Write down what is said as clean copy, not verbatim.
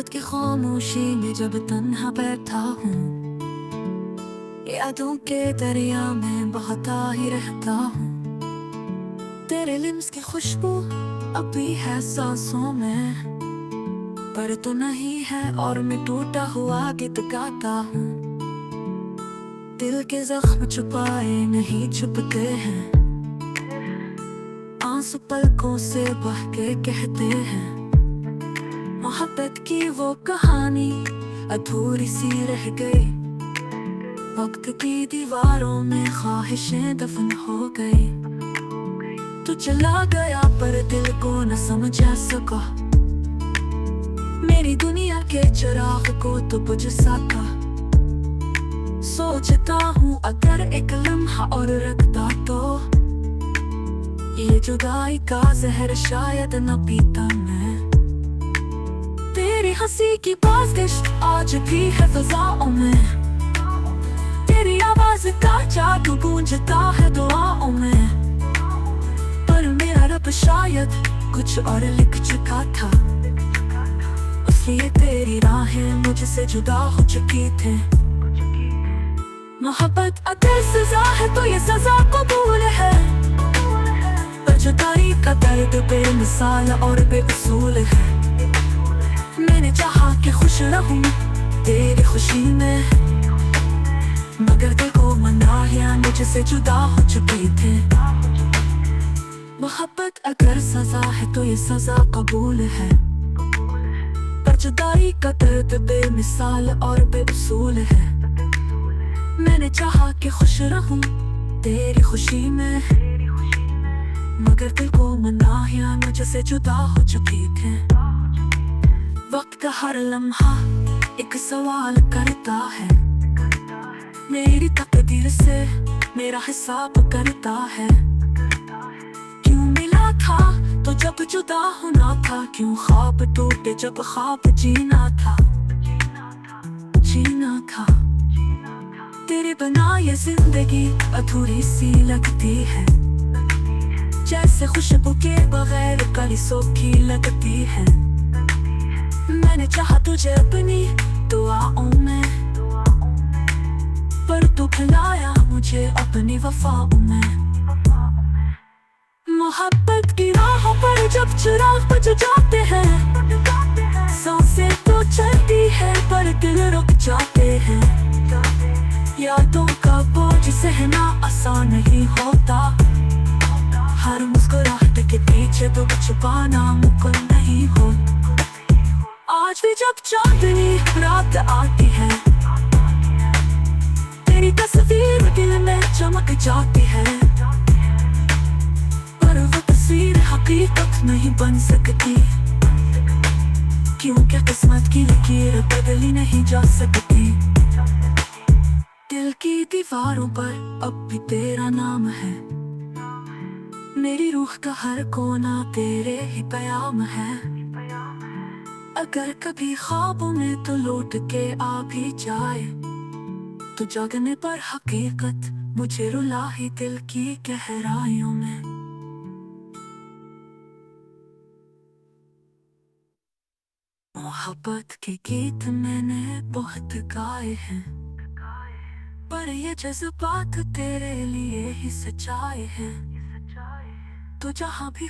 रात की खामोशी में जब तन्हा बैठा हूँ, यादों के दरिया में बहता ही रहता हूँ। तेरे लिप्स की खुशबू अब भी है सांसों में, पर तू नहीं है और मैं टूटा हुआ गीत गाता हूँ। दिल के जख्म छुपाए नहीं छुपते हैं, आंसू पलकों से बह के कहते हैं। मोहब्बत की वो कहानी अधूरी सी रह गई, वक्त की दीवारों में ख्वाहिशें दफन हो गई। तू चला गया पर दिल को न समझा सका, मेरी दुनिया के चिराग को तो बुझ सका। सोचता हूँ अगर एक लम्हा और रखता तो ये जुदाई का जहर शायद न पीता मैं। तेरी हंसी की बाज़िश आज भी है फ़ज़ाओं में, तेरी आवाज़ का जादू गूंजता है दुआओं में। पर मेरा रब शायद कुछ और लिख चुका था, इसलिए तेरी राहें मुझसे जुदा हो चुकी थी। मोहब्बत अगर सजा है तो ये सजा कबूल है, पर जुदाई का दर्द बेमिसाल और बेअसूल है। मैंने चाहा कि खुश रहूं तेरी खुशी में, मगर दिल को मनाहियां मुझसे जुदा हो चुकी थी। मोहब्बत अगर सजा है तो ये सजा कबूल है, पर जुदाई का दर्द बेमिसाल और बेअसूल है। मैंने चाहा कि खुश रहूं तेरी खुशी में, मगर दिल को मनाहियां मुझसे जुदा हो चुकी थी। वक्त का हर लम्हा एक सवाल करता है, मेरी तकदीर से मेरा हिसाब करता है। क्यों मिला था तो जब जुदा होना था, क्यों ख्वाब टूटे जब ख्वाब जीना था, जीना था। तेरे बिना ये जिंदगी अधूरी सी लगती है, जैसे खुशबू के बगैर कली सूखी लगती है। मैंने चाहा तुझे अपनी दुआओं में, पर तू भुलाया मुझे अपनी वफाओं में। मोहब्बत की राहों पर जब चिराग बुझ जाते हैं, सांसें तो चलती है पर दिल रुक जाते हैं। यादों का बोझ सहना आसान नहीं होता, हर मुस्कुराहट के पीछे तो छुपाना मुमकिन नहीं होता। आज भी जब चांदनी रात आती है, तेरी तस्वीर दिल में चमक जाती है, पर वो तस्वीर हकीकत नहीं बन सकती, क्योंकि किस्मत की लकीर बदली नहीं जा सकती। दिल की दीवारों पर अब भी तेरा नाम है, मेरी रूह का हर कोना तेरे ही पैगाम है। अगर कभी ख्वाबों में तो लौट के आ भी जाए, तो जागने पर हकीकत मुझे रुला ही दिल की गहराइयों में। मोहब्बत के गीत मैंने बहुत गाए हैं, पर ये जज्बात तेरे लिए ही सच्चाई है। तो जहाँ भी